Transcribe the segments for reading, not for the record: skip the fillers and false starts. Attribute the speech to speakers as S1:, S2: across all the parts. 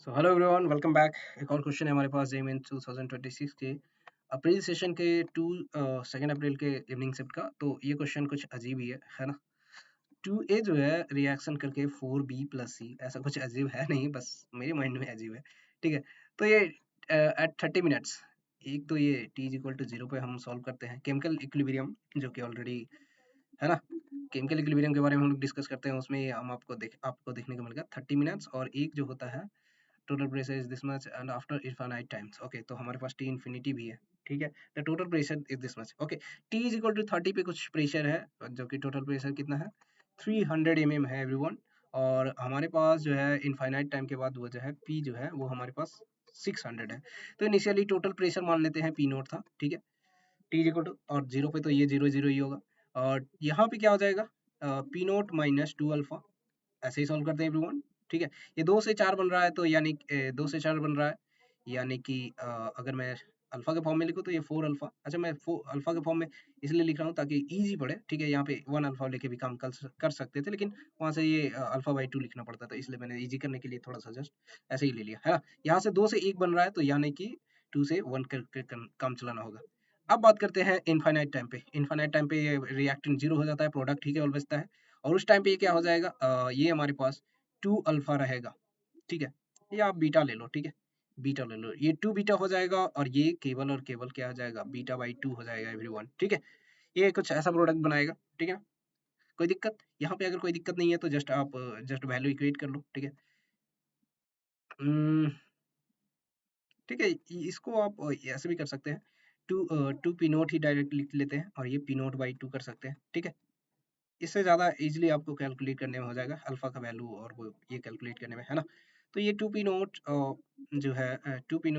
S1: So hello everyone, welcome back. एक और question है हमारे पास जेईई मेंस 2026 के अप्रैल सेशन के 2 अप्रैल के इवनिंग शिफ्ट का। तो ये क्वेश्चन कुछ अजीब ही है ना। 2A जो है रिएक्शन करके 4B प्लस सी, ऐसा कुछ अजीब है नहीं, बस मेरे माइंड में अजीब है। ठीक है, तो ये एट 30 मिनट्स, एक तो ये T इज इक्वल टू 0 पे हम सॉल्व करते हैं केमिकल इक्विलिब्रियम, जो कि ऑलरेडी है ना। केमिकल इक्विलिब्रियम के बारे में हम लोग डिस्कस करते हैं, उसमें हम आपको देखने को मिलेगा 30 मिनट्स, और एक जो होता है total pressure is this much and after infinite times। Okay, तो हमारे पास T infinity भी है। ठीक है, the total pressure is this much। Okay, T is equal to 30 पे कुछ प्रेशर है, जो कि टोटल प्रेशर कितना है 300 mm है एवरीवन। और हमारे पास जो है इनफाइनाइट टाइम के बाद वो जो है P जो है वो हमारे पास 600 है। तो इनिशियली टोटल प्रेशर मान लेते हैं P नोट था। ठीक है, T इक्वल टू, और जीरो पे तो ये जीरो जीरो ही होगा। और यहाँ पे क्या हो जाएगा, P नोट माइनस 2 अल्फा। ऐसे ही सॉल्व करते हैं एवरीवन। ठीक है, ये 2 से 4 बन रहा है, तो यानी 2 से 4 बन रहा है, यानी कि अगर मैं अल्फा के फॉर्म में लिखूँ तो ये 4 अल्फा। अच्छा, मैं अल्फा के फॉर्म में इसलिए लिख रहा हूँ ताकि इजी पड़े। ठीक है, यहाँ पे 1 अल्फा लेके भी काम कर सकते थे, लेकिन वहाँ से ये अल्फा बाई 2 लिखना पड़ता था, इसलिए मैंने इजी करने के लिए थोड़ा सा जस्ट ऐसे ही ले लिया है ना। यहाँ से 2 से 1 बन रहा है, तो यानी कि 2 से 1 करके काम चलाना होगा। अब बात करते हैं इनफाइनाइट टाइम पे। इनफाइनाइट टाइम पे ये रिएक्टेंट जीरो हो जाता है, प्रोडक्ट ठीक है और बचता है। और उस टाइम पे ये क्या हो जाएगा, ये हमारे पास 2 अल्फा रहेगा। ठीक है, या आप बीटा ले लो। ठीक है, बीटा ले लो, ये 2 बीटा हो जाएगा, और ये केवल और केवल क्या हो जाएगा, बीटा बाई 2 हो जाएगा एवरीवन। ठीक है, ये कुछ ऐसा प्रोडक्ट बनाएगा। ठीक है, कोई दिक्कत यहाँ पे? अगर कोई दिक्कत नहीं है तो जस्ट आप जस्ट वैल्यू इक्वेट कर लो। ठीक है, हम्म, ठीक है, इसको आप ऐसे भी कर सकते हैं, टू पी नोट ही डायरेक्ट लिख लेते हैं, और ये पी नोट बाई 2 कर सकते हैं। ठीक है, इससे ज़्यादा इजीली आपको कैलकुलेट करने में हो जाएगा अल्फा का वैल्यू, और वो ये कैलकुलेट करने में, है ना। तो ये 2 पी नोट जो है 2 P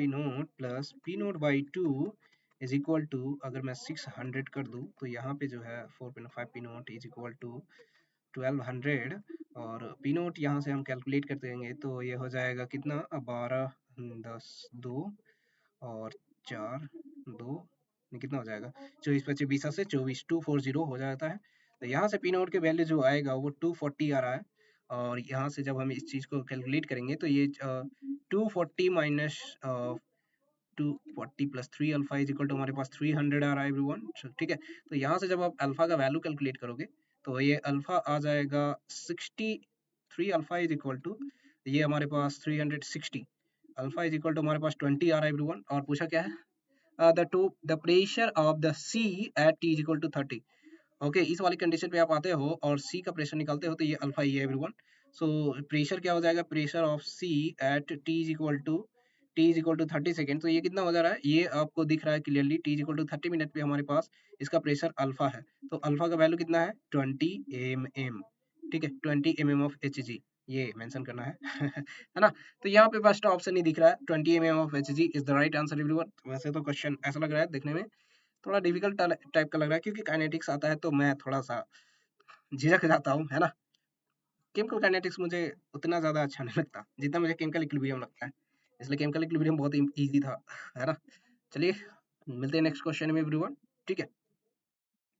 S1: naught plus P naught by 2 is equal to, अगर मैं 600 कर दूं तो यहाँ पे जो है 4.5 P naught is equal to 1200। और पी नोट यहाँ से हम कैलकुलेट कर देंगे तो ये हो जाएगा कितना, 12 10 2 और 4 2, कितना हो जाएगा, 24 25 से 24 240 हो जाता है। तो यहाँ से पी नोट के वैल्यू जो आएगा वो 240 आ रहा है। और यहाँ से जब हम इस चीज़ को कैलकुलेट करेंगे तो ये 240 minus 240 plus 3 alpha is equal to, हमारे पास 300 आ रहा है एवरीवन। ठीक है, तो यहाँ से जब आप अल्फा का वैल्यू कैलकुलेट करोगे तो ये अल्फा आ जाएगा 63 अल्फा इज इक्वल टू, ये हमारे पास 360 अल्फा इज इक्वल टू हमारे पास 20 आ रहा है एवरीवन। और पूछा क्या है, the pressure of the sea at T is equal to 30। Okay, इस वाली कंडीशन पे आप आते हो और सी का प्रेशर निकालते हो तो ये अल्फा ही है एवरीवन। सो प्रेशर क्या हो जाएगा, pressure of C at T is equal to 30 second. तो ये कितना हो जा रहा है, ये आपको दिख रहा है clearly, T is equal to 30 minute पे हमारे पास इसका प्रेशर अल्फा है। तो अल्फा का वैल्यू कितना है 20 mm। ठीक है, 20 mm ऑफ एच जी, ये मेंशन करना है है ना। तो यहाँ पे फर्स्ट ऑप्शन ही दिख रहा है, 20 mm of H G is the right answer everyone. वैसे तो क्वेश्चन ऐसा लग रहा है देखने में, थोड़ा डिफिकल्ट टाइप का लग रहा है, क्योंकि काइनेटिक्स आता है तो मैं थोड़ा सा झिझक जाता हूँ, है ना। केमिकल काइनेटिक्स मुझे उतना ज़्यादा अच्छा नहीं लगता जितना मुझे केमिकल इक्विलिब्रियम लगता है, इसलिए केमिकल इक्विलिब्रियम बहुत ईजी था, है ना। चलिए, मिलते हैं नेक्स्ट क्वेश्चन में एवरीवन। ठीक है।